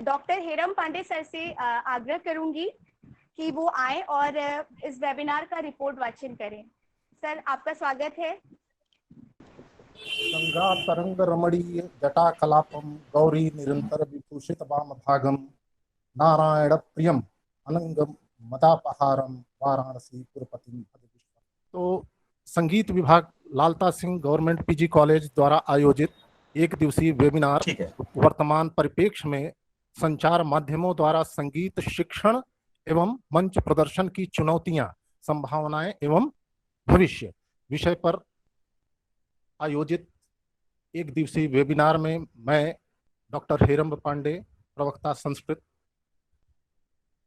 Doctor harem Pandey sir से आग्रह करूंगी कि वो आए और इस वेबिनार का रिपोर्ट वाचन करें। सर, आपका स्वागत है। गंगा तरंग रमणीय जटा कलापम गौरी निरंतर विभूषित वाम भागम नारायण प्रियम अनंगम मदापहारम वाराणसी पुरपति। तो संगीत विभाग Lalta Singh government PG college द्वारा आयोजित एक दिवसीय वेबिनार वर्तमान परिप्रेक्ष्य में संचार माध्यमों द्वारा संगीत शिक्षण एवं मंच प्रदर्शन की चुनौतियां, संभावनाएं एवं भविष्य विषय पर आयोजित एक दिवसीय वेबिनार में मैं डॉक्टर हेरम पांडे, प्रवक्ता संस्कृत,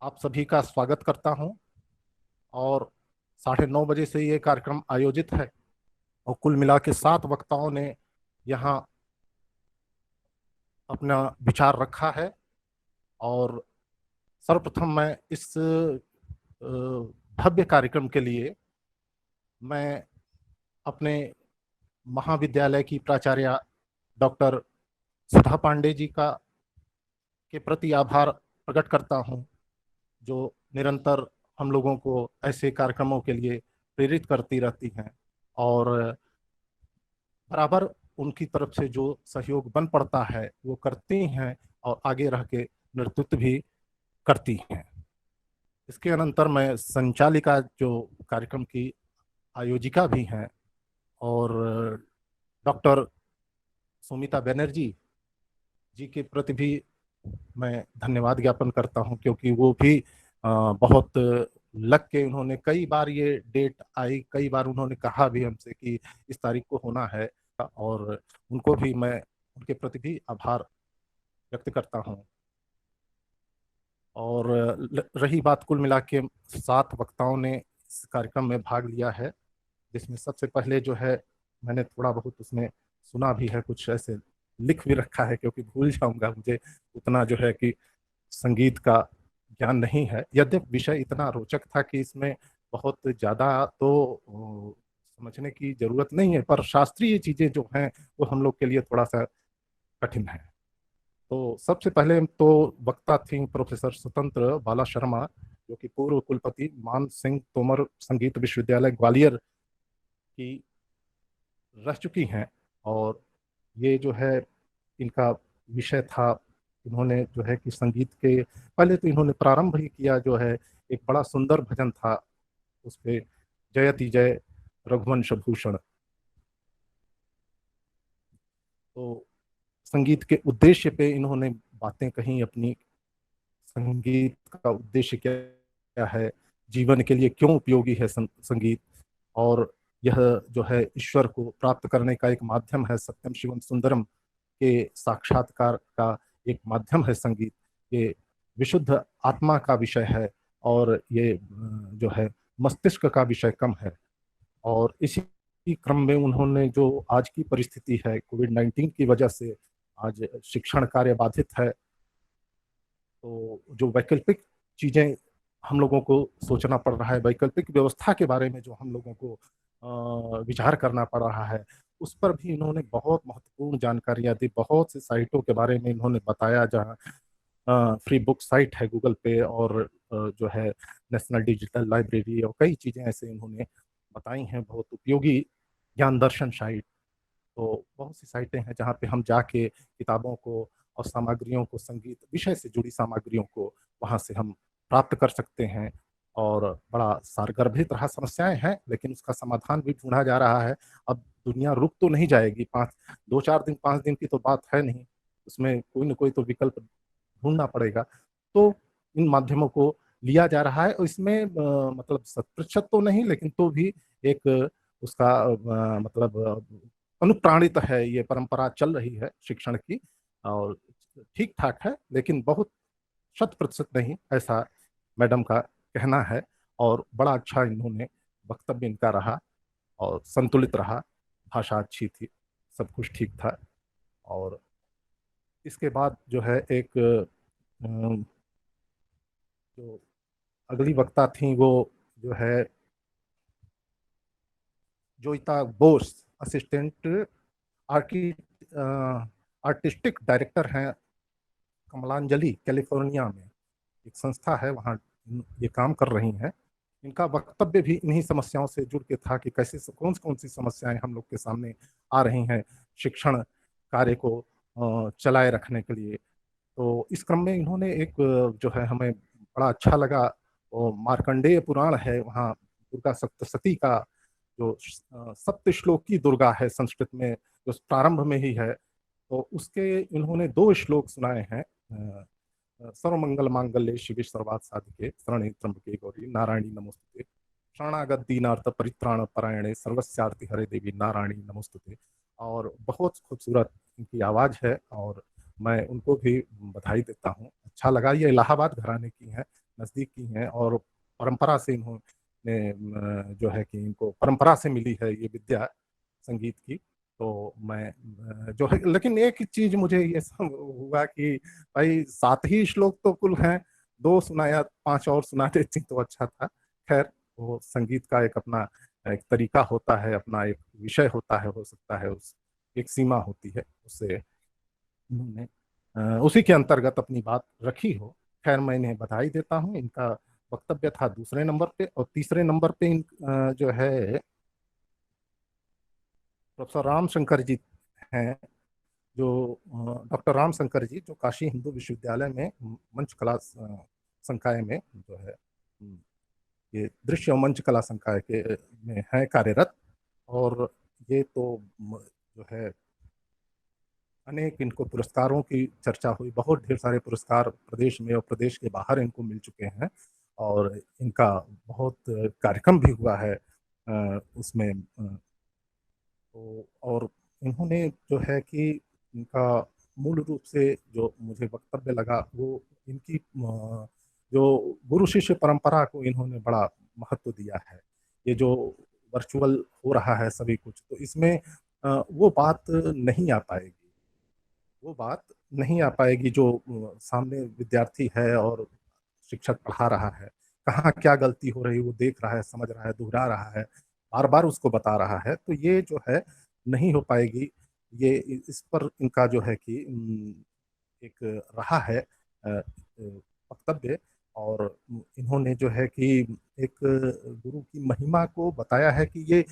आप सभी का स्वागत करता हूं। और 9:30 बजे से ये कार्यक्रम आयोजित है और कुल मिला के 7 वक्ताओं ने यहाँ अपना विचार रखा है। और सर्वप्रथम मैं इस भव्य कार्यक्रम के लिए मैं अपने महाविद्यालय की प्राचार्य डॉक्टर सुधा पांडे जी के प्रति आभार प्रकट करता हूं, जो निरंतर हम लोगों को ऐसे कार्यक्रमों के लिए प्रेरित करती रहती हैं और बराबर उनकी तरफ से जो सहयोग बन पड़ता है वो करती हैं और आगे रह के नेतृत्व भी करती हैं। इसके अनंतर मैं संचालिका जो कार्यक्रम की आयोजिका भी हैं और डॉक्टर सुमिता बनर्जी जी के प्रति भी मैं धन्यवाद ज्ञापन करता हूं, क्योंकि वो भी बहुत लग के उन्होंने कई बार ये डेट आई, कई बार उन्होंने कहा भी हमसे कि इस तारीख को होना है, और उनको भी मैं उनके प्रति भी आभार व्यक्त करता हूं। और रही बात, कुल मिला के 7 वक्ताओं ने इस कार्यक्रम में भाग लिया है, जिसमें सबसे पहले जो है मैंने थोड़ा बहुत उसमें सुना भी है, कुछ ऐसे लिख भी रखा है क्योंकि भूल जाऊंगा, मुझे उतना जो है कि संगीत का ज्ञान नहीं है। यद्यपि विषय इतना रोचक था कि इसमें बहुत ज़्यादा तो समझने की जरूरत नहीं है, पर शास्त्रीय चीज़ें जो हैं वो हम लोग के लिए थोड़ा सा कठिन है। तो सबसे पहले तो वक्ता थी प्रोफेसर स्वतंत्र बाला शर्मा, जो कि पूर्व कुलपति मान सिंह तोमर संगीत विश्वविद्यालय ग्वालियर की रह चुकी हैं। और ये जो है इनका विषय था, इन्होंने जो है कि संगीत के पहले तो इन्होंने प्रारंभ ही किया, जो है एक बड़ा सुंदर भजन था उस पे, जयति जय रघुवंश भूषण। तो संगीत के उद्देश्य पे इन्होंने बातें कही अपनी, संगीत का उद्देश्य क्या है, जीवन के लिए क्यों उपयोगी है संगीत, और यह जो है ईश्वर को प्राप्त करने का एक माध्यम है, सत्यम शिवम सुंदरम के साक्षात्कार का एक माध्यम है संगीत, ये विशुद्ध आत्मा का विषय है और ये जो है मस्तिष्क का विषय कम है। और इसी क्रम में उन्होंने जो आज की परिस्थिति है कोविड-19 की वजह से आज शिक्षण कार्य बाधित है, तो जो वैकल्पिक चीज़ें हम लोगों को सोचना पड़ रहा है, वैकल्पिक व्यवस्था के बारे में जो हम लोगों को विचार करना पड़ रहा है, उस पर भी इन्होंने बहुत महत्वपूर्ण जानकारियां दी। बहुत सी साइटों के बारे में इन्होंने बताया, जहाँ फ्री बुक साइट है गूगल पे, और जो है नेशनल डिजिटल लाइब्रेरी, और कई चीज़ें ऐसे इन्होंने बताई हैं, बहुत उपयोगी ज्ञान दर्शन साइट। तो बहुत सी साइटें हैं जहाँ पे हम जाके किताबों को और सामग्रियों को, संगीत विषय से जुड़ी सामग्रियों को वहाँ से हम प्राप्त कर सकते हैं। और बड़ा सारगर्भित रहा, समस्याएं हैं लेकिन उसका समाधान भी ढूंढा जा रहा है। अब दुनिया रुक तो नहीं जाएगी, 2-4 दिन 5 दिन की तो बात है नहीं, उसमें कोई ना कोई तो विकल्प ढूंढना पड़ेगा। तो इन माध्यमों को लिया जा रहा है, और इसमें मतलब 100% तो नहीं, लेकिन तो भी एक उसका मतलब अनुप्राणित है, ये परंपरा चल रही है शिक्षण की, और ठीक ठाक है, लेकिन बहुत 100% नहीं, ऐसा मैडम का कहना है। और बड़ा अच्छा इन्होंने वक्तव्य इनका रहा और संतुलित रहा, भाषा अच्छी थी, सब कुछ ठीक था। और इसके बाद जो है एक जो अगली वक्ता थी वो जो है Joita Bose, assistant artistic director हैं कमलांजलि कैलिफोर्निया में एक संस्था है, वहाँ ये काम कर रही हैं। इनका वक्तव्य भी इन्हीं समस्याओं से जुड़ के था कि कैसे कौन कौन सी समस्याएं हम लोग के सामने आ रही हैं शिक्षण कार्य को चलाए रखने के लिए। तो इस क्रम में इन्होंने एक जो है हमें बड़ा अच्छा लगा, वो मार्कंडेय पुराण है, वहाँ दुर्गा सप्तशती का जो सप्त श्लोकी दुर्गा है संस्कृत में, जो प्रारंभ में ही है, तो उसके इन्होंने 2 श्लोक सुनाए हैं। सर्वमंगल मांगल्ये शिवे सर्वार्थ साधिके शरणे त्र्यंबके गौरी नारायणी नमोस्तुते, शरणागत दीनार्थ परित्राण परायणे सर्वस्यार्ति हरे देवी नारायणी नमोस्तुते। और बहुत खूबसूरत इनकी आवाज़ है और मैं उनको भी बधाई देता हूँ। अच्छा लगा। ये इलाहाबाद घराने की हैं, नज़दीक की हैं, और परंपरा से इन्होंने जो है कि इनको परंपरा से मिली है ये विद्या संगीत की। तो मैं जो है, लेकिन एक चीज मुझे ये सब हुआ कि भाई 7 ही श्लोक तो कुल हैं, 2 सुनाया, 5 और सुना देती तो अच्छा था। खैर, वो संगीत का एक अपना एक तरीका होता है, अपना एक विषय होता है, हो सकता है उस एक सीमा होती है, उससे उन्होंने उसी के अंतर्गत अपनी बात रखी हो। खैर, मैं इन्हें बधाई देता हूँ। इनका वक्तव्य था दूसरे नंबर पे, और तीसरे नंबर पे जो है प्रोफेसर रामशंकर जी हैं, जो डॉक्टर रामशंकर जी, जो काशी हिंदू विश्वविद्यालय में मंच कला संकाय में जो है ये दृश्य और मंच कला संकाय के में हैं कार्यरत। और ये तो जो है अनेक इनको पुरस्कारों की चर्चा हुई, बहुत ढेर सारे पुरस्कार प्रदेश में और प्रदेश के बाहर इनको मिल चुके हैं, और इनका बहुत कार्यक्रम भी हुआ है उसमें। तो और इन्होंने जो है कि इनका मूल रूप से जो मुझे वक्तव्य लगा वो इनकी जो गुरु शिष्य परंपरा को इन्होंने बड़ा महत्व दिया है। ये जो वर्चुअल हो रहा है सभी कुछ, तो इसमें वो बात नहीं आ पाएगी, वो बात नहीं आ पाएगी जो सामने विद्यार्थी है और शिक्षक पढ़ा रहा है, कहाँ क्या गलती हो रही है वो देख रहा है, समझ रहा है, दोहरा रहा है, बार बार उसको बता रहा है, तो ये जो है नहीं हो पाएगी। ये इस पर इनका जो है कि एक रहा है वक्तव्य, और इन्होंने जो है कि एक गुरु की महिमा को बताया है कि ये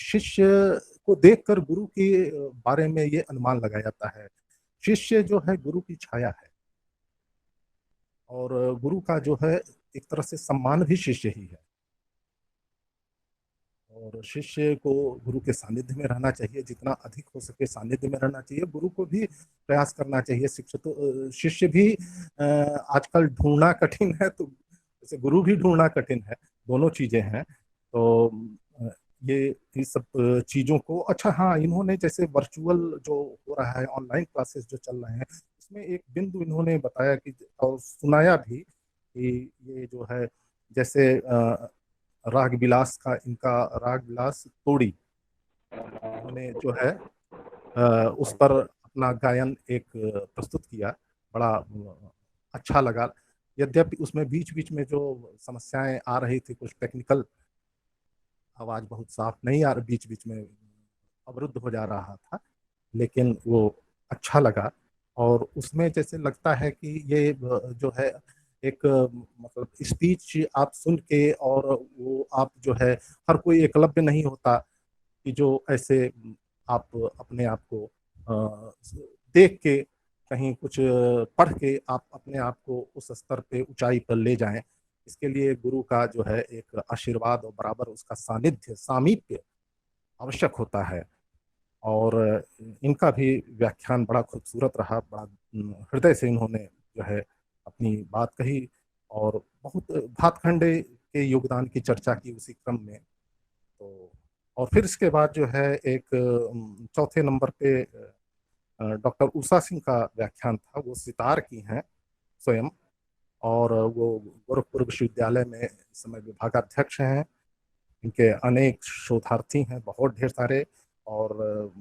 शिष्य को देखकर गुरु के बारे में ये अनुमान लगाया जाता है। शिष्य जो है गुरु की छाया है, और गुरु का जो है एक तरह से सम्मान भी शिष्य ही है, और शिष्य को गुरु के सानिध्य में रहना चाहिए, जितना अधिक हो सके सानिध्य में रहना चाहिए। गुरु को भी प्रयास करना चाहिए। शिक्षक तो शिष्य भी आजकल ढूंढना कठिन है, तो जैसे गुरु भी ढूंढना कठिन है, दोनों चीजें हैं। तो ये इस सब चीजों को, अच्छा हाँ, इन्होंने जैसे वर्चुअल जो हो रहा है, ऑनलाइन क्लासेस जो चल रहे हैं, इसमें एक बिंदु इन्होंने बताया कि और सुनाया भी कि ये जो है जैसे राग विलास का, इनका राग विलास तोड़ी, उन्होंने जो है उस पर अपना गायन एक प्रस्तुत किया, बड़ा अच्छा लगा। यद्यपि उसमें बीच बीच में जो समस्याएं आ रही थी, कुछ टेक्निकल, आवाज बहुत साफ नहीं आ रही, बीच बीच में अवरुद्ध हो जा रहा था, लेकिन वो अच्छा लगा। और उसमें जैसे लगता है कि ये जो है एक मतलब स्पीच आप सुन के, और वो आप जो है, हर कोई एकलव्य नहीं होता कि जो ऐसे आप अपने आप को देख के कहीं कुछ पढ़ के आप अपने आप को उस स्तर पे ऊंचाई पर ले जाएं। इसके लिए गुरु का जो है एक आशीर्वाद और बराबर उसका सानिध्य, सामीप्य आवश्यक होता है। और इनका भी व्याख्यान बड़ा खूबसूरत रहा, बड़ा हृदय से इन्होंने जो है अपनी बात कही, और बहुत भातखंडे के योगदान की चर्चा की उसी क्रम में। तो और फिर इसके बाद जो है एक चौथे नंबर पे डॉक्टर उषा सिंह का व्याख्यान था। वो सितार की हैं स्वयं, और वो गोरखपुर विश्वविद्यालय में इस समय विभागाध्यक्ष हैं। इनके अनेक शोधार्थी हैं, बहुत ढेर सारे, और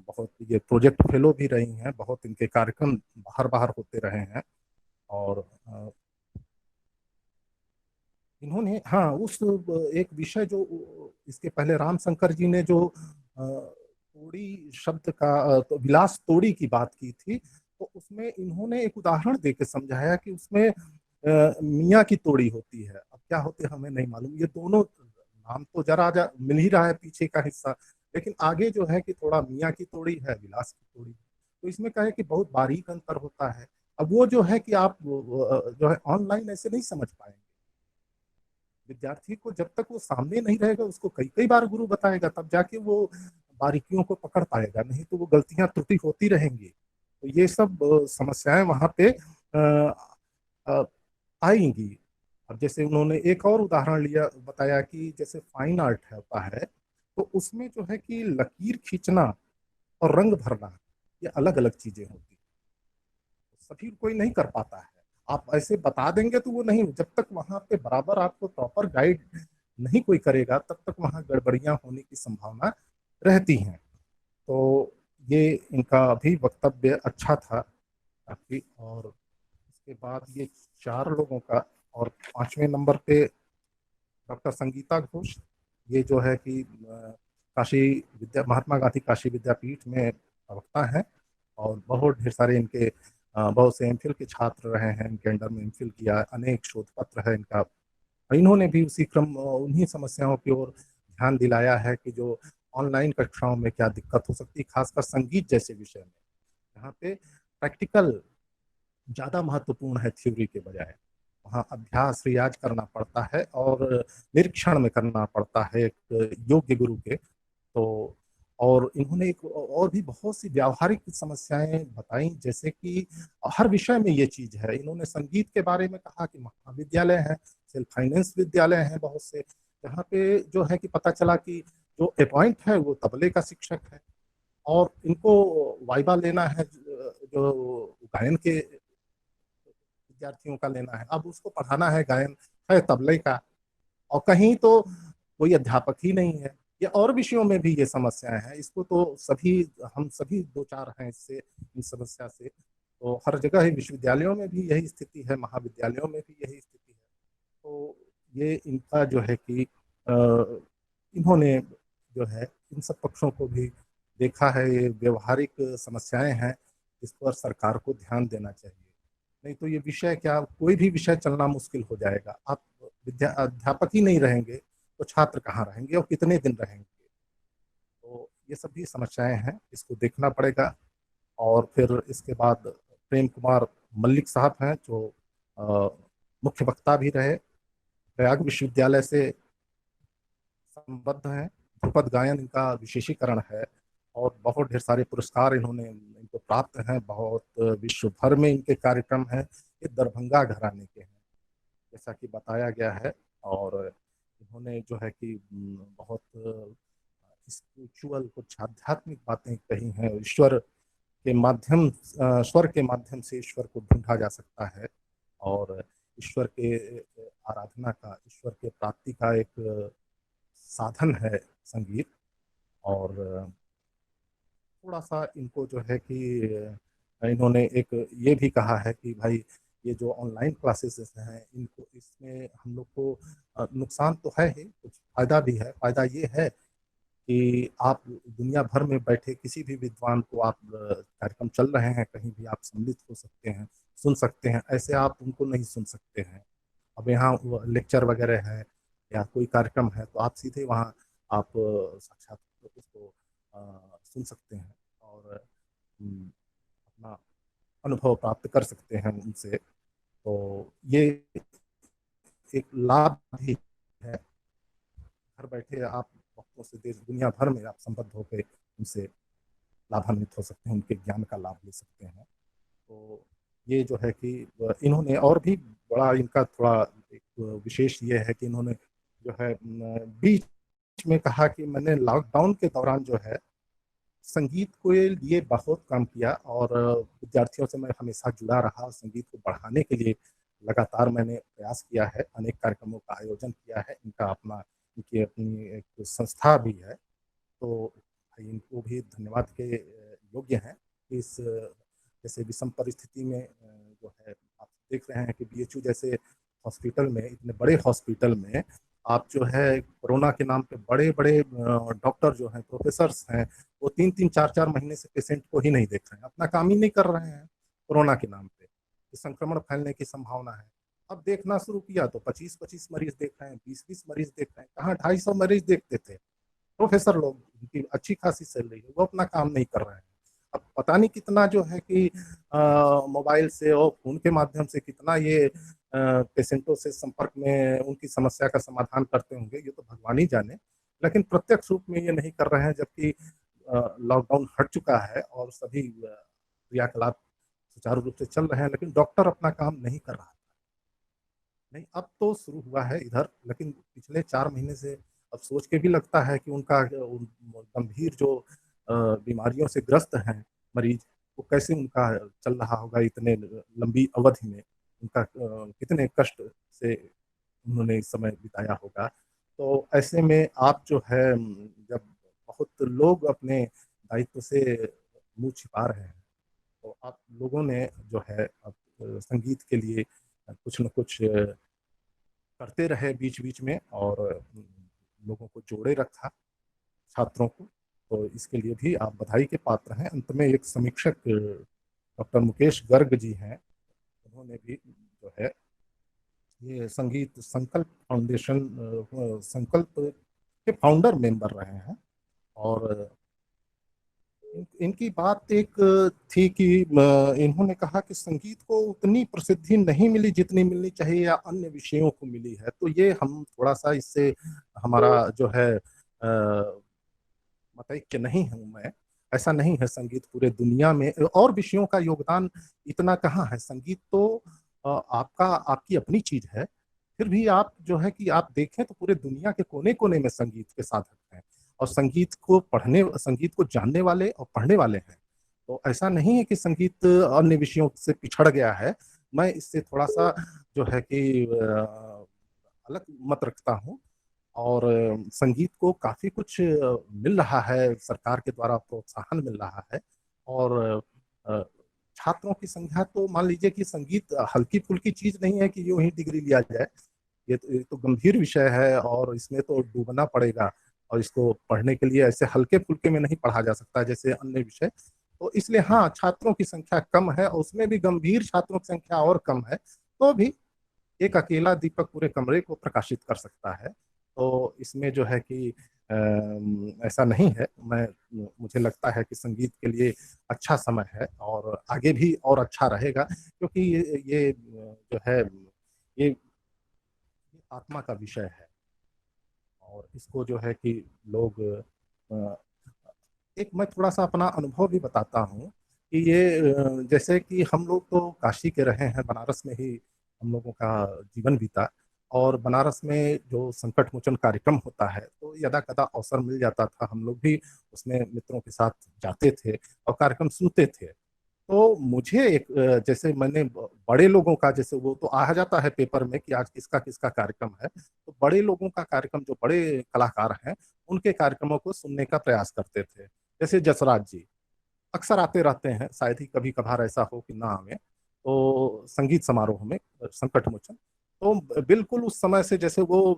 बहुत ये प्रोजेक्ट फेलो भी रही हैं, बहुत इनके कार्यक्रम बाहर बाहर होते रहे हैं। और इन्होंने हाँ उस एक विषय जो इसके पहले रामशंकर जी ने जो तोड़ी शब्द का तो विलास तोड़ी की बात की थी, तो तो उसमें इन्होंने एक उदाहरण दे के समझाया कि उसमें मियाँ की तोड़ी होती है, अब क्या होते हमें नहीं मालूम, ये दोनों नाम तो जरा जा मिल ही रहा है पीछे का हिस्सा, लेकिन आगे जो है कि थोड़ा मियाँ की तोड़ी है, विलास की तोड़ी है। तो इसमें कहे कि बहुत बारीक अंतर होता है। अब वो जो है कि आप जो है ऑनलाइन ऐसे नहीं समझ पाएंगे। विद्यार्थी को जब तक वो सामने नहीं रहेगा, उसको कई कई बार गुरु बताएगा, तब जाके वो बारीकियों को पकड़ पाएगा, नहीं तो वो गलतियां त्रुटि होती रहेंगी। तो ये सब समस्याएं वहां पे अ, आएंगी। अब जैसे उन्होंने एक और उदाहरण लिया, बताया कि जैसे फाइन आर्ट होता है, तो उसमें जो है कि लकीर खींचना और रंग भरना, ये अलग अलग चीजें होती हैं, सभी कोई नहीं कर पाता है। आप ऐसे बता देंगे तो वो नहीं, जब तक वहां पे बराबर आपको प्रॉपर गाइड नहीं कोई करेगा, तब तक वहां गड़बड़ियां होने की संभावना रहती हैं। तो ये इनका भी वक्तव्य अच्छा था काफी। और उसके बाद ये चार लोगों का, और पांचवें नंबर पे डॉक्टर संगीता घोष, ये जो है कि काशी विद्या महात्मा गांधी काशी विद्यापीठ में प्रवक्ता हैं, और बहुत ढेर सारे इनके बहुत से एमफिल के छात्र रहे हैं, इनके अंडर में एमफिल किया, अनेक शोध पत्र है इनका। इन्होंने भी उसी क्रम उन्हीं समस्याओं की ओर ध्यान दिलाया है कि जो ऑनलाइन कक्षाओं में क्या दिक्कत हो सकती है, खासकर संगीत जैसे विषय में, यहाँ पे प्रैक्टिकल ज़्यादा महत्वपूर्ण है थ्योरी के बजाय। वहाँ अभ्यास रियाज करना पड़ता है और निरीक्षण में करना पड़ता है एक योग्य गुरु के। तो और इन्होंने एक और भी बहुत सी व्यावहारिक समस्याएं बताई, जैसे कि हर विषय में ये चीज है। इन्होंने संगीत के बारे में कहा कि महाविद्यालय हैं, सेल्फ फाइनेंस विद्यालय हैं बहुत से, जहाँ पे जो है कि पता चला कि जो अपॉइंट है वो तबले का शिक्षक है, और इनको वाइवा लेना है जो गायन के विद्यार्थियों का लेना है, अब उसको पढ़ाना है गायन है तबले का, और कहीं तो कोई अध्यापक ही नहीं है। या और विषयों में भी ये समस्याएं हैं, इसको तो सभी हम सभी दो चार हैं इससे, इस समस्या से। तो हर जगह ही, विश्वविद्यालयों में भी यही स्थिति है, महाविद्यालयों में भी यही स्थिति है। तो ये इनका जो है कि इन्होंने जो है इन सब पक्षों को भी देखा है। ये व्यवहारिक समस्याएं हैं, इस पर सरकार को ध्यान देना चाहिए, नहीं तो ये विषय क्या, कोई भी विषय चलना मुश्किल हो जाएगा। आप अध्यापक ही नहीं रहेंगे तो छात्र कहाँ रहेंगे और कितने दिन रहेंगे। तो ये सभी समस्याएं हैं, इसको देखना पड़ेगा। और फिर इसके बाद प्रेम कुमार मल्लिक साहब हैं, जो अ, मुख्य वक्ता भी रहे, प्रयाग विश्वविद्यालय से संबद्ध हैं, ध्रुपद गायन इनका विशेषीकरण है, और बहुत ढेर सारे पुरस्कार इन्होंने इनको प्राप्त हैं, बहुत विश्व भर में इनके कार्यक्रम हैं। ये दरभंगा घराने के हैं जैसा कि बताया गया है। और इन्होंने जो है कि बहुत स्पिरिचुअल कुछ आध्यात्मिक बातें कही हैं, ईश्वर के माध्यम स्वर के माध्यम से ईश्वर को ढूंढा जा सकता है, और ईश्वर के आराधना का, ईश्वर के प्राप्ति का एक साधन है संगीत। और थोड़ा सा इनको जो है कि इन्होंने एक ये भी कहा है कि भाई ये जो ऑनलाइन क्लासेस हैं, इनको इसमें हम लोग को नुकसान तो है ही, कुछ फायदा भी है। फायदा ये है कि आप दुनिया भर में बैठे किसी भी विद्वान को आप कार्यक्रम चल रहे हैं कहीं भी आप सम्मिलित हो सकते हैं, सुन सकते हैं, ऐसे आप उनको नहीं सुन सकते हैं। अब यहाँ लेक्चर वगैरह है या कोई कार्यक्रम है तो आप सीधे वहाँ आप साक्षात उसको सुन सकते हैं, और अपना अनुभव प्राप्त कर सकते हैं उनसे। तो ये एक लाभ भी है, घर बैठे आप भक्तों से देश दुनिया भर में आप संबद्ध होकर उनसे लाभान्वित हो सकते हैं, उनके ज्ञान का लाभ ले सकते हैं। तो ये जो है कि इन्होंने और भी बड़ा इनका थोड़ा एक विशेष ये है कि इन्होंने जो है बीच में कहा कि मैंने लॉकडाउन के दौरान जो है संगीत के लिए बहुत काम किया, और विद्यार्थियों से मैं हमेशा जुड़ा रहा, संगीत को बढ़ाने के लिए लगातार मैंने प्रयास किया है, अनेक कार्यक्रमों का आयोजन किया है। इनका अपना, इनकी अपनी एक संस्था भी है। तो इनको भी धन्यवाद के योग्य हैं। इस जैसे विषम परिस्थिति में जो है आप देख रहे हैं कि बीएचयू जैसे हॉस्पिटल में, इतने बड़े हॉस्पिटल में आप जो है कोरोना के नाम पे बड़े बड़े डॉक्टर जो हैं, प्रोफेसर्स हैं, वो 3-3 4-4 महीने से पेशेंट को ही नहीं देख रहे हैं, अपना काम ही नहीं कर रहे हैं। कोरोना के नाम पे कि संक्रमण फैलने की संभावना है। अब देखना शुरू किया तो 25-25 मरीज देख रहे हैं, 20-20 मरीज देख रहे हैं, कहाँ 250 मरीज देखते थे। प्रोफेसर लोग, उनकी अच्छी खासी सैलरी है, वो अपना काम नहीं कर रहे हैं। अब पता नहीं कितना जो है कि मोबाइल से और फोन के माध्यम से कितना ये पेशेंटों से संपर्क में उनकी समस्या का समाधान करते होंगे, ये तो भगवान ही जाने। लेकिन प्रत्यक्ष रूप में ये नहीं कर रहे हैं, जबकि लॉकडाउन हट चुका है और सभी क्रियाकलाप सुचारू रूप से चल रहे हैं, लेकिन डॉक्टर अपना काम नहीं कर रहा। नहीं, अब तो शुरू हुआ है इधर, लेकिन पिछले 4 महीने से अब सोच के भी लगता है कि उनका गंभीर जो बीमारियों से ग्रस्त हैं मरीज, वो कैसे उनका चल रहा होगा इतने लंबी अवधि में, उनका कितने कष्ट से उन्होंने इस समय बिताया होगा। तो ऐसे में आप जो है, जब बहुत लोग अपने दायित्व से मुंह छिपा रहे हैं, तो आप लोगों ने जो है अब संगीत के लिए कुछ न कुछ करते रहे बीच बीच में, और लोगों को जोड़े रखा, छात्रों को। तो इसके लिए भी आप बधाई के पात्र हैं। अंत में एक समीक्षक डॉक्टर मुकेश गर्ग जी हैं, उन्होंने भी जो है ये संगीत संकल्प फाउंडेशन, संकल्प के फाउंडर मेंबर रहे हैं। और इनकी बात एक थी कि इन्होंने कहा कि संगीत को उतनी प्रसिद्धि नहीं मिली जितनी मिलनी चाहिए या अन्य विषयों को मिली है। तो ये हम थोड़ा सा इससे हमारा जो है मतैक्य नहीं हूं मैं। ऐसा नहीं है, संगीत पूरे दुनिया में और विषयों का योगदान इतना कहाँ है। संगीत तो आपका आपकी अपनी चीज है, फिर भी आप जो है कि आप देखें तो पूरे दुनिया के कोने कोने में संगीत के साधक हैं, और संगीत को पढ़ने, संगीत को जानने वाले और पढ़ने वाले हैं। तो ऐसा नहीं है कि संगीत अन्य विषयों से पिछड़ गया है। मैं इससे थोड़ा सा जो है कि अलग मत रखता हूँ। और संगीत को काफी कुछ मिल रहा है, सरकार के द्वारा प्रोत्साहन मिल रहा है। और छात्रों की संख्या तो मान लीजिए कि संगीत हल्की फुल्की चीज नहीं है कि यूं ही डिग्री लिया जाए। ये तो गंभीर विषय है, और इसमें तो डूबना पड़ेगा, और इसको पढ़ने के लिए ऐसे हल्के फुल्के में नहीं पढ़ा जा सकता जैसे अन्य विषय। तो इसलिए हाँ, छात्रों की संख्या कम है, और उसमें भी गंभीर छात्रों की संख्या और कम है। तो भी एक अकेला दीपक पूरे कमरे को प्रकाशित कर सकता है। तो इसमें जो है कि ऐसा नहीं है। मुझे लगता है कि संगीत के लिए अच्छा समय है, और आगे भी और अच्छा रहेगा, क्योंकि ये जो है ये आत्मा का विषय है। और इसको जो है कि लोग एक, मैं थोड़ा सा अपना अनुभव भी बताता हूँ कि ये जैसे कि हम लोग तो काशी के रहे हैं, बनारस में ही हम लोगों का जीवन बीता। और बनारस में जो संकट मोचन कार्यक्रम होता है, तो यदा कदा अवसर मिल जाता था, हम लोग भी उसमें मित्रों के साथ जाते थे और कार्यक्रम सुनते थे। तो मुझे एक जैसे मैंने बड़े लोगों का, जैसे वो तो आ जाता है पेपर में कि आज किसका किसका कार्यक्रम है, तो बड़े लोगों का कार्यक्रम, जो बड़े कलाकार हैं, उनके कार्यक्रमों को सुनने का प्रयास करते थे। जैसे जसराज जी अक्सर आते रहते हैं, शायद ही कभी कभार ऐसा हो कि ना आवे, तो संगीत समारोह में संकट मोचन, तो बिल्कुल उस समय से जैसे वो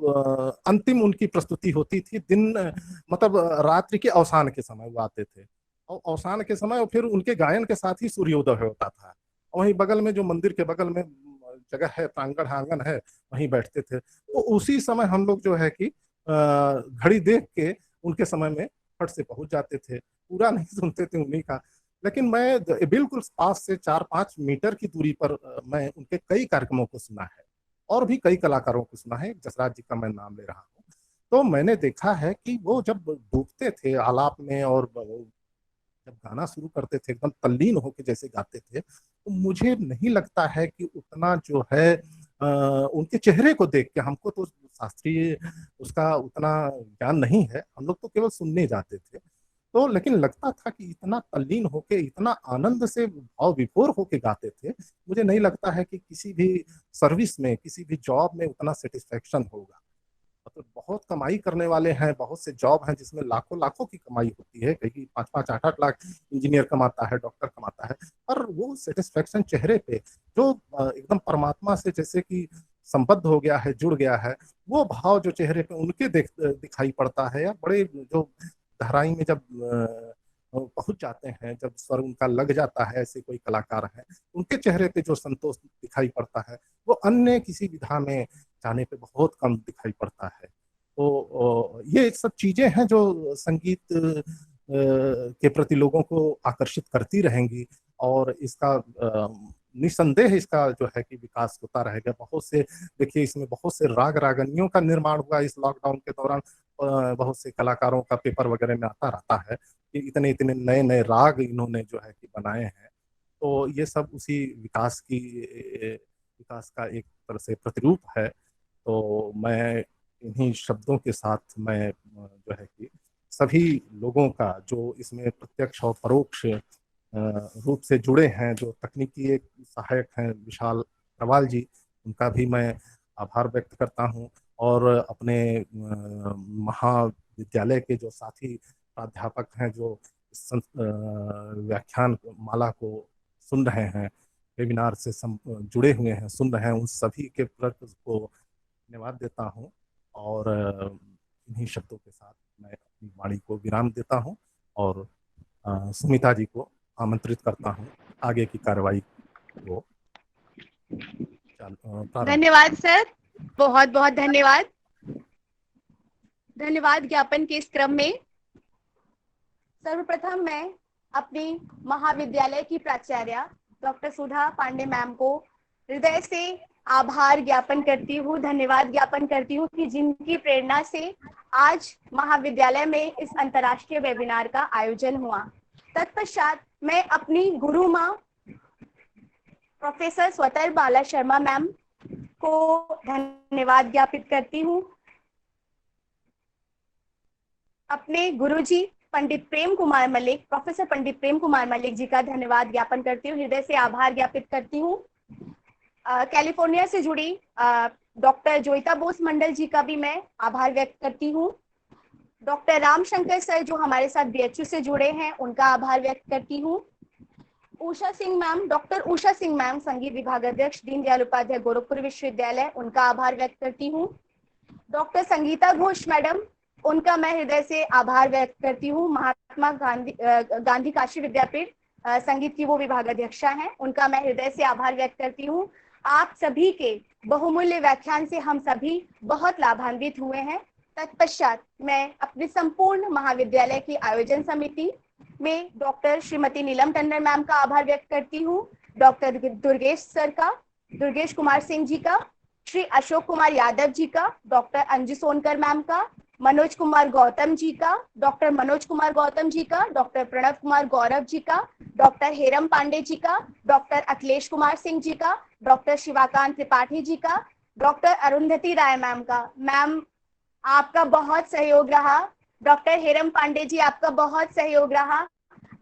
अंतिम उनकी प्रस्तुति होती थी, दिन मतलब रात्रि के अवसान के समय वो आते थे, और अवसान के समय और फिर उनके गायन के साथ ही सूर्योदय होता था। वहीं बगल में जो मंदिर के बगल में जगह है, प्रांगण आंगन है, वहीं बैठते थे। तो उसी समय हम लोग जो है कि घड़ी देख के उनके समय में फट से पहुंच जाते थे। पूरा नहीं सुनते थे उन्हीं का, लेकिन मैं बिल्कुल पास से 4-5 मीटर की दूरी पर मैं उनके कई कार्यक्रमों को सुना है, और भी कई कलाकारों को सुना है। जसराज जी का मैं नाम ले रहा हूँ। तो मैंने देखा है कि वो जब डूबते थे आलाप में, और जब गाना शुरू करते थे एकदम तल्लीन होकर जैसे गाते थे, तो मुझे नहीं लगता है कि उतना जो है उनके चेहरे को देख के, हमको तो शास्त्रीय उसका उतना ज्ञान नहीं है, हम लोग तो केवल सुनने जाते थे। तो लेकिन लगता था कि इतना तल्लीन होके, इतना आनंद से भाव विभोर होके गाते थे। मुझे नहीं लगता है कि किसी भी सर्विस में, किसी भी जॉब में उतना सेटिस्फेक्शन होगा। मतलब बहुत कमाई करने वाले हैं, बहुत से जॉब हैं जिसमें लाखों लाखों की कमाई होती है, कहीं 5-5, 8-8 लाख इंजीनियर कमाता है, डॉक्टर कमाता है, पर वो सेटिस्फेक्शन चेहरे पे जो एकदम परमात्मा से जैसे कि संबद्ध हो गया है, जुड़ गया है, वो भाव जो चेहरे पे उनके दिखाई पड़ता है, या बड़े जो गहराई में जब पहुंच जाते हैं, जब स्वर उनका लग जाता है, ऐसे कोई कलाकार हैं, उनके चेहरे पे जो संतोष दिखाई पड़ता है वो अन्य किसी विधा में जाने पे बहुत कम दिखाई पड़ता है। तो ये सब चीजें हैं जो संगीत के प्रति लोगों को आकर्षित करती रहेंगी, और इसका निसंदेह इसका जो है कि विकास होता रहेगा। बहुत से, देखिए इसमें बहुत से राग रागनियों का निर्माण हुआ इस लॉकडाउन के दौरान। बहुत से कलाकारों का पेपर वगैरह में आता रहता है कि इतने इतने नए नए राग इन्होंने जो है कि बनाए हैं। तो ये सब उसी विकास का एक तरह से प्रतिरूप है। तो मैं इन्हीं शब्दों के साथ मैं जो है कि सभी लोगों का जो इसमें प्रत्यक्ष और परोक्ष रूप से जुड़े हैं, जो तकनीकी एक सहायक हैं विशाल अग्रवाल जी, उनका भी मैं आभार व्यक्त करता हूं। और अपने महाविद्यालय के जो साथी प्राध्यापक हैं जो व्याख्यान माला को सुन रहे हैं, वेबिनार से जुड़े हुए हैं, सुन रहे हैं, उन सभी के प्रति को धन्यवाद देता हूं। और इन्हीं शब्दों के साथ मैं अपनी वाणी को विराम देता हूं और सुमिता जी को आमंत्रित करता हूं आगे की कार्रवाई को। धन्यवाद सर, बहुत बहुत धन्यवाद। धन्यवाद ज्ञापन के इस क्रम में सर्वप्रथम मैं अपनी महाविद्यालय की प्राचार्य डॉक्टर सुधा पांडे मैम को हृदय से आभार ज्ञापन करती हूँ, धन्यवाद ज्ञापन करती हूँ कि जिनकी प्रेरणा से आज महाविद्यालय में इस अंतर्राष्ट्रीय वेबिनार का आयोजन हुआ। तत्पश्चात मैं अपनी गुरु माँ प्रोफेसर स्वतर बाला शर्मा मैम को धन्यवाद ज्ञापित करती हूँ। अपने गुरुजी पंडित प्रेम कुमार मलिक, प्रोफेसर पंडित प्रेम कुमार मलिक जी का धन्यवाद ज्ञापन करती हूँ, हृदय से आभार ज्ञापित करती हूँ। कैलिफोर्निया से जुड़ी डॉक्टर जोइता बोस मंडल जी का भी मैं आभार व्यक्त करती हूँ। डॉक्टर रामशंकर सर जो हमारे साथ बीएचयू से जुड़े हैं, उनका आभार व्यक्त करती हूँ। Usha Singh ma'am, doctor Usha Singh ma'am, संगीत विभाग अध्यक्ष दीनदयाल उपाध्याय गोरखपुर विश्वविद्यालय, उनका आभार व्यक्त करती हूँ। डॉक्टर संगीता घोष मैडम, उनका मैं हृदय से आभार व्यक्त करती हूँ। महात्मा गांधी काशी विद्यापीठ संगीत की वो विभाग अध्यक्षा हैं, उनका मैं हृदय से आभार व्यक्त करती हूँ। आप सभी के बहुमूल्य व्याख्यान से हम सभी बहुत लाभान्वित हुए हैं। तत्पश्चात मैं अपनी संपूर्ण महाविद्यालय की आयोजन समिति में डॉक्टर श्रीमती नीलम टंडन मैम का आभार व्यक्त करती हूँ, डॉक्टर दुर्गेश कुमार सिंह जी का, श्री अशोक कुमार यादव जी का, डॉक्टर अंजू सोनकर मैम का, मनोज कुमार गौतम जी का, डॉक्टर मनोज कुमार गौतम जी का, डॉक्टर प्रणव कुमार गौरव जी का, डॉक्टर हेरम पांडे जी का, डॉक्टर अखिलेश कुमार सिंह जी का, डॉक्टर शिवाकांत त्रिपाठी जी का, डॉक्टर अरुंधति राय मैम का। मैम आपका बहुत सहयोग रहा, डॉक्टर हेरम पांडे जी आपका बहुत सहयोग रहा,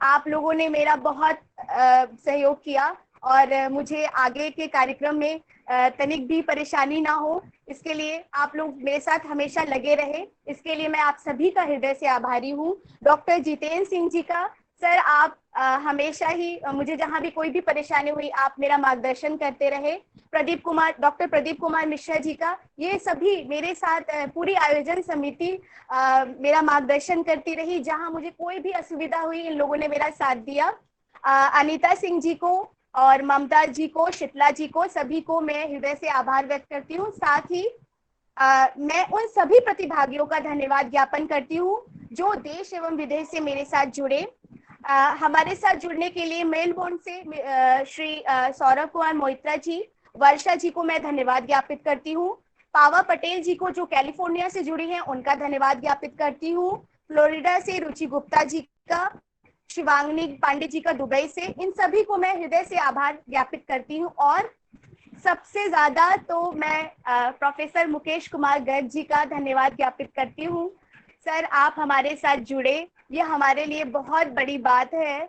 आप लोगों ने मेरा बहुत सहयोग किया और मुझे आगे के कार्यक्रम में तनिक भी परेशानी ना हो, इसके लिए आप लोग मेरे साथ हमेशा लगे रहे, इसके लिए मैं आप सभी का हृदय से आभारी हूँ। डॉक्टर जितेंद्र सिंह जी का, सर आप हमेशा ही मुझे जहाँ भी कोई भी परेशानी हुई आप मेरा मार्गदर्शन करते रहे। डॉक्टर प्रदीप कुमार मिश्रा जी का, ये सभी मेरे साथ पूरी आयोजन समिति मेरा मार्गदर्शन करती रही, जहाँ मुझे कोई भी असुविधा हुई इन लोगों ने मेरा साथ दिया। अनीता सिंह जी को और ममता जी को, शीतला जी को, सभी को मैं हृदय से आभार व्यक्त करती हूँ। साथ ही मैं उन सभी प्रतिभागियों का धन्यवाद ज्ञापन करती हूँ जो देश एवं विदेश से मेरे साथ जुड़े। हमारे साथ जुड़ने के लिए मेलबोर्न से श्री सौरभ कुमार मोइत्रा जी, वर्षा जी को मैं धन्यवाद ज्ञापित करती हूँ। पावा पटेल जी को जो कैलिफोर्निया से जुड़ी हैं, उनका धन्यवाद ज्ञापित करती हूँ। फ्लोरिडा से रुचि गुप्ता जी का, शिवांगनी पांडे जी का दुबई से, इन सभी को मैं हृदय से आभार ज्ञापित करती हूँ। और सबसे ज्यादा तो मैं प्रोफेसर मुकेश कुमार गर्ग जी का धन्यवाद ज्ञापित करती हूँ। सर आप हमारे साथ जुड़े, ये हमारे लिए बहुत बड़ी बात है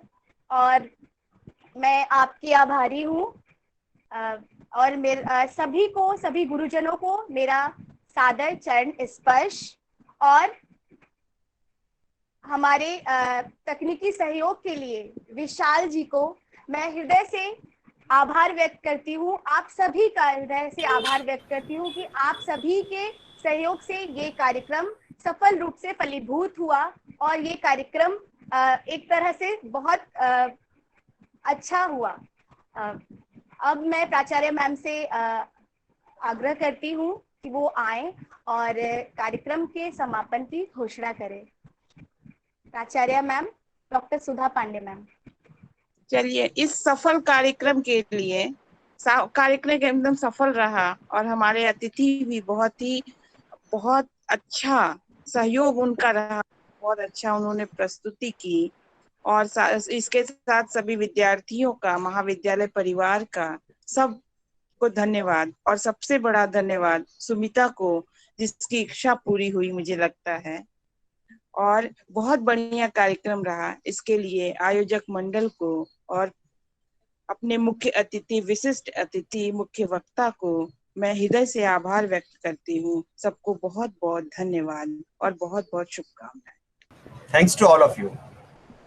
और मैं आपकी आभारी हूँ। और सभी गुरुजनों को मेरा सादर चरण स्पर्श, और हमारे तकनीकी सहयोग के लिए विशाल जी को मैं हृदय से आभार व्यक्त करती हूँ। आप सभी का हृदय से आभार व्यक्त करती हूँ कि आप सभी के सहयोग से ये कार्यक्रम सफल रूप से फलीभूत हुआ और ये कार्यक्रम एक तरह से बहुत अच्छा हुआ। अब मैं प्राचार्य मैम से आग्रह करती हूँ कि वो आए और कार्यक्रम के समापन की घोषणा करें। प्राचार्य मैम, डॉक्टर सुधा पांडे मैम। चलिए, इस सफल कार्यक्रम के लिए, कार्यक्रम एकदम सफल रहा और हमारे अतिथि भी बहुत अच्छा सहयोग उनका रहा, बहुत अच्छा उन्होंने प्रस्तुति की। और इसके साथ सभी विद्यार्थियों का, महाविद्यालय परिवार का सबको धन्यवाद। और सबसे बड़ा धन्यवाद सुमिता को, जिसकी इच्छा पूरी हुई मुझे लगता है। और बहुत बढ़िया कार्यक्रम रहा, इसके लिए आयोजक मंडल को और अपने मुख्य अतिथि, विशिष्ट अतिथि, मुख्य वक्ता को मैं हृदय से आभार व्यक्त करती हूँ। सबको बहुत बहुत धन्यवाद और बहुत बहुत शुभकामनाएं। Thanks to all of you.